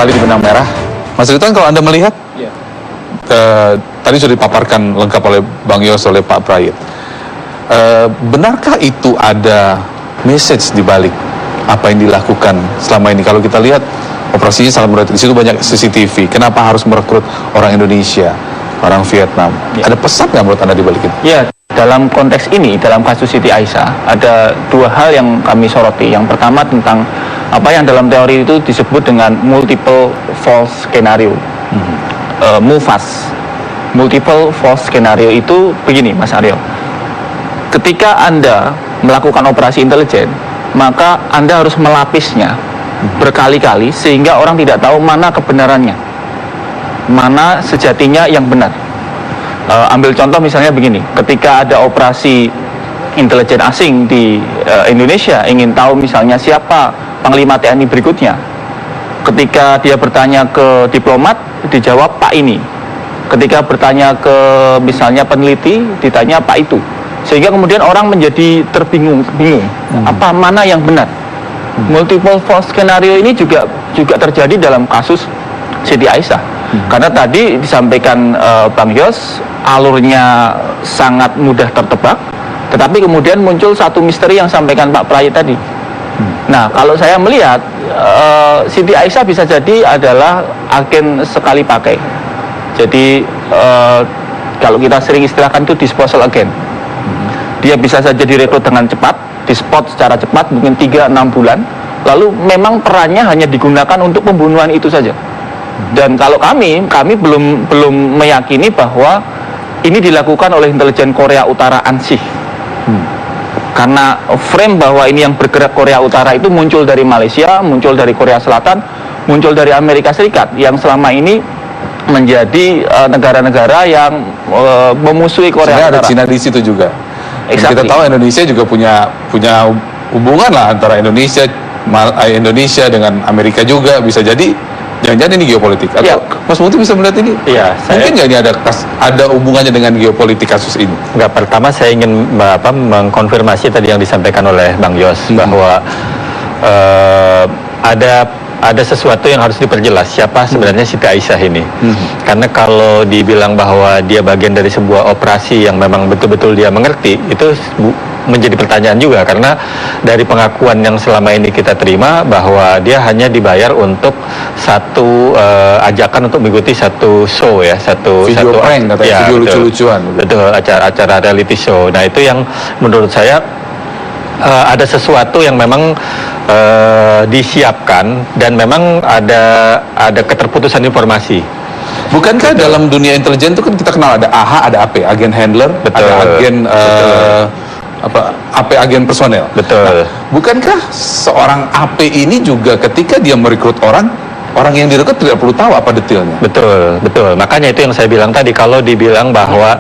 kembali di Benang Merah. Mas Ridwan, kalau Anda melihat, tadi sudah dipaparkan lengkap oleh Bang Yos, oleh Pak Prayit. Benarkah itu ada message di balik apa yang dilakukan selama ini? Kalau kita lihat, operasinya sangat berat. Di situ banyak CCTV. Kenapa harus merekrut orang Indonesia, orang Vietnam? Ada pesan nggak menurut Anda di balik itu? Ya, dalam konteks ini, dalam kasus Siti Aisyah, ada dua hal yang kami soroti. Yang pertama tentang apa yang dalam teori itu disebut dengan multiple false scenario, MUFAS. Multiple false scenario itu begini, Mas Aryo. Ketika Anda melakukan operasi intelijen, maka Anda harus melapisnya berkali-kali sehingga orang tidak tahu mana kebenarannya, mana sejatinya yang benar. Ambil contoh misalnya begini, ketika ada operasi intelijen asing di Indonesia, ingin tahu misalnya siapa Panglima TNI berikutnya, ketika dia bertanya ke diplomat, dijawab Pak ini. Ketika bertanya ke misalnya peneliti, ditanya Pak itu. Sehingga kemudian orang menjadi bingung, apa mana yang benar. Multiple false scenario ini juga terjadi dalam kasus Siti Aisyah. Karena tadi disampaikan Bang Yos, alurnya sangat mudah tertebak, tetapi kemudian muncul satu misteri yang sampaikan Pak Prayit tadi. Nah, kalau saya melihat Siti Aisyah bisa jadi adalah agen sekali pakai. Jadi kalau kita sering istilahkan itu disposal agent. Dia bisa saja direkrut dengan cepat, dispot secara cepat, mungkin 3-6 bulan. Lalu memang perannya hanya digunakan untuk pembunuhan itu saja. Dan kalau kami belum meyakini bahwa ini dilakukan oleh intelijen Korea Utara ANSI. Karena frame bahwa ini yang bergerak Korea Utara itu muncul dari Malaysia, muncul dari Korea Selatan, muncul dari Amerika Serikat yang selama ini menjadi negara-negara yang memusuhi Korea Utara. Ada Cina di situ juga. Exactly. Kita tahu Indonesia juga punya hubungan lah antara Indonesia dengan Amerika juga, bisa jadi jangan-jangan ini geopolitik. Atau Mas Muti bisa melihat ini? Iya. Mungkin nggak ini ada hubungannya dengan geopolitik kasus ini? Enggak, pertama saya ingin mengkonfirmasi tadi yang disampaikan oleh Bang Yos bahwa ada sesuatu yang harus diperjelas, siapa sebenarnya Siti Aisyah ini. Karena kalau dibilang bahwa dia bagian dari sebuah operasi yang memang betul-betul dia mengerti, itu menjadi pertanyaan juga, karena dari pengakuan yang selama ini kita terima bahwa dia hanya dibayar untuk satu ajakan untuk mengikuti satu show ya, satu prank katanya, video lucu-lucuan. Betul, acara reality show. Nah, itu yang menurut saya ada sesuatu yang memang disiapkan dan memang ada keterputusan informasi. Bukankah dalam dunia intelijen itu kan kita kenal ada AH, ada AP, agen handler, ada agen AP, agen personel. Betul. Nah, bukankah seorang AP ini juga ketika dia merekrut orang yang direkrut tidak perlu tahu apa detailnya? Betul. Makanya itu yang saya bilang tadi, kalau dibilang bahwa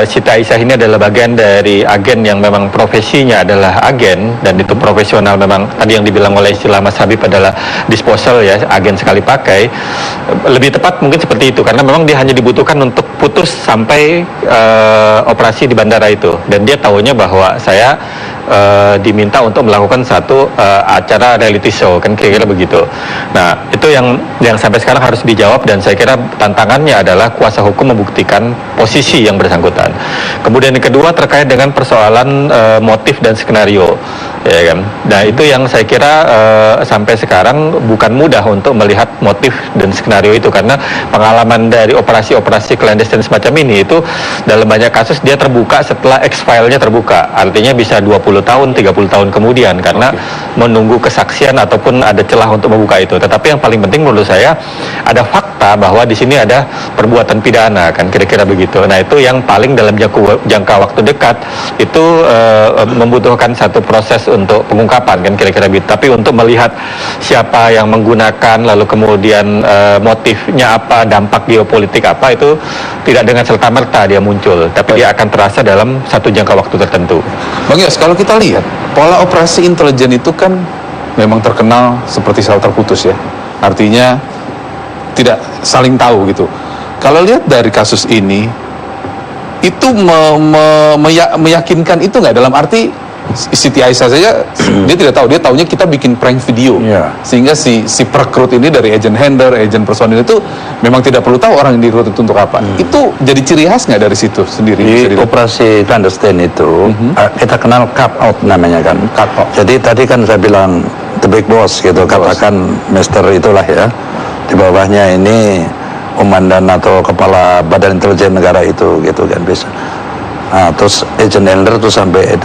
Siti Aisyah ini adalah bagian dari agen yang memang profesinya adalah agen, dan itu profesional, memang tadi yang dibilang oleh istilah Mas Habib adalah disposal ya, agen sekali pakai. Lebih tepat mungkin seperti itu, karena memang dia hanya dibutuhkan untuk putus sampai operasi di bandara itu, dan dia tahunya bahwa saya diminta untuk melakukan satu acara reality show, kan kira-kira begitu. Nah, itu yang sampai sekarang harus dijawab, dan saya kira tantangannya adalah kuasa hukum membuktikan posisi yang bersangkutan. Kemudian yang kedua terkait dengan persoalan motif dan skenario, ya kan. Nah, itu yang saya kira sampai sekarang bukan mudah untuk melihat motif dan skenario itu, karena pengalaman dari operasi-operasi clandestine semacam ini itu dalam banyak kasus dia terbuka setelah X-file-nya terbuka. Artinya bisa 20 tahun, 30 tahun kemudian, karena menunggu kesaksian ataupun ada celah untuk membuka itu. Tetapi yang paling penting menurut saya ada fakta bahwa di sini ada perbuatan pidana, kan kira-kira begitu. Nah, itu yang paling dalam jangka waktu dekat itu membutuhkan satu proses untuk pengungkapan, kan kira-kira begitu. Tapi untuk melihat siapa yang menggunakan, lalu kemudian motifnya apa, dampak geopolitik apa, itu tidak dengan serta-merta dia muncul, tapi dia akan terasa dalam satu jangka waktu tertentu. Bang Yos, kalau kita lihat pola operasi intelijen itu kan memang terkenal seperti sel terputus ya, artinya tidak saling tahu gitu. Kalau lihat dari kasus ini, itu meyakinkan itu nggak, dalam arti Siti Aisyah saja dia tidak tahu, dia taunya kita bikin prank video, Iya. sehingga si perekrut ini dari agent handler, agent personil itu memang tidak perlu tahu orang yang direkrut itu untuk apa. Itu jadi ciri khas nggak dari situ sendiri? bisa Di dilihat? operasi clandestine itu kita kenal cut out namanya kan. Cut out. Jadi tadi kan saya bilang the big boss gitu, katakan Mister itulah ya. Di bawahnya ini komandan atau kepala badan intelijen negara itu gitu kan bisa. Nah, terus agent handler tuh sampai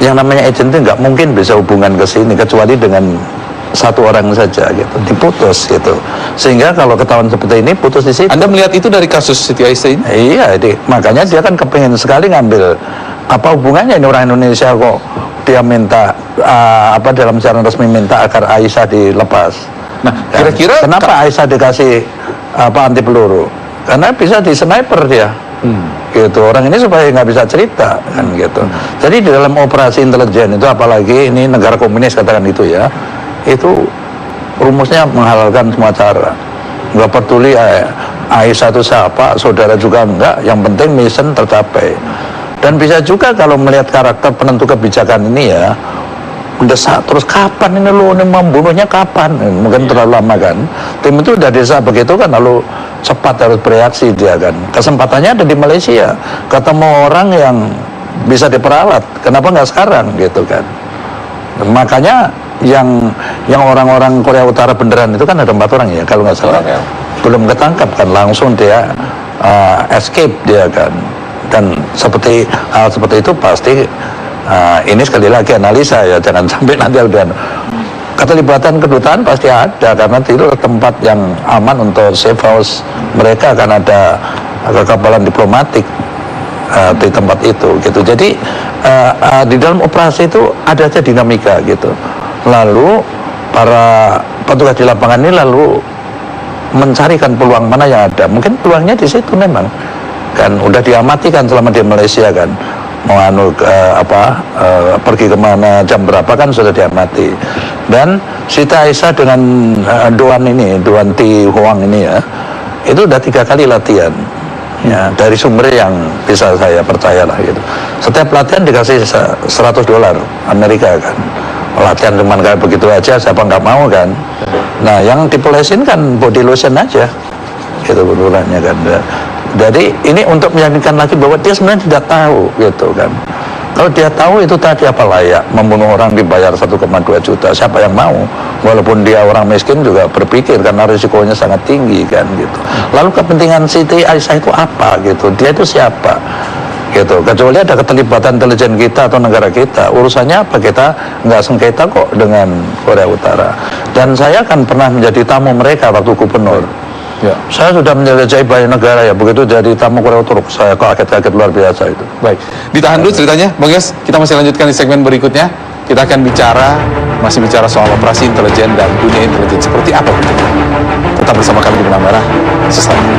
yang namanya agent itu nggak mungkin bisa hubungan ke sini kecuali dengan satu orang saja gitu, diputus gitu. Sehingga kalau ketahuan seperti ini putus di situ. Anda melihat itu dari kasus Siti Aisyah ini? Iya, makanya dia kan kepengen sekali ngambil apa hubungannya ini orang Indonesia kok dia minta apa dalam siaran resmi minta agar Aisyah dilepas. Nah, kira-kira kenapa Aisyah dikasih apa anti peluru? Karena bisa di sniper dia. Gitu, orang ini supaya nggak bisa cerita kan gitu. Jadi di dalam operasi intelijen itu apalagi ini negara komunis katakan itu ya, itu rumusnya menghalalkan semua cara. Nggak peduli Aisyah itu siapa, saudara juga enggak, yang penting mission tercapai. Dan bisa juga kalau melihat karakter penentu kebijakan ini ya, mendesak terus kapan ini lo membunuhnya kapan, mungkin terlalu lama kan. Tim itu udah desa begitu kan, lalu cepat harus bereaksi dia kan. Kesempatannya ada di Malaysia, ketemu orang yang bisa diperalat, kenapa nggak sekarang gitu kan. Makanya yang orang-orang Korea Utara beneran itu kan ada 4 orang ya kalau nggak salah, belum ketangkap kan, langsung dia escape dia kan. Dan hal seperti itu pasti ini sekali lagi analisa ya, jangan sampai nanti ada keterlibatan kedutaan pasti ada, karena itu tempat yang aman untuk safe house mereka, kan ada kekebalan diplomatik di tempat itu gitu. Jadi di dalam operasi itu ada aja dinamika gitu. Lalu para petugas di lapangan ini lalu mencarikan peluang mana yang ada. Mungkin peluangnya di situ memang kan udah diamati kan selama di Malaysia kan, mau pergi kemana jam berapa kan sudah diamati. Dan Siti Aisyah dengan Duan Ti Huang ini ya, itu udah 3 kali latihan ya, dari sumber yang bisa saya percayalah gitu. Setiap latihan dikasih $100 Amerika kan, latihan cuman kayak begitu aja siapa nggak mau kan. Nah yang dipolesin kan body lotion aja gitu betulannya kan. Jadi ini untuk meyakinkan lagi bahwa dia sebenarnya tidak tahu gitu kan. Kalau dia tahu itu tadi apa layak membunuh orang dibayar 1,2 juta, siapa yang mau? Walaupun dia orang miskin juga berpikir karena risikonya sangat tinggi kan gitu. Lalu kepentingan Siti Aisyah itu apa gitu? Dia itu siapa? Gitu. Kecuali ada keterlibatan intelijen kita atau negara kita, urusannya apa, kita nggak sengketa kok dengan Korea Utara. Dan saya kan pernah menjadi tamu mereka waktu gubernur. Ya. Saya sudah menjelajahi banyak negara ya, begitu jadi tamu Korea Utara saya kaget-kaget luar biasa itu. Baik, ditahan dulu ceritanya, Bang Yos. Kita masih lanjutkan di segmen berikutnya. Kita akan masih bicara soal operasi intelijen dan dunia intelijen seperti apa. Tetap bersama kami di Benang Merah sesaat lagi.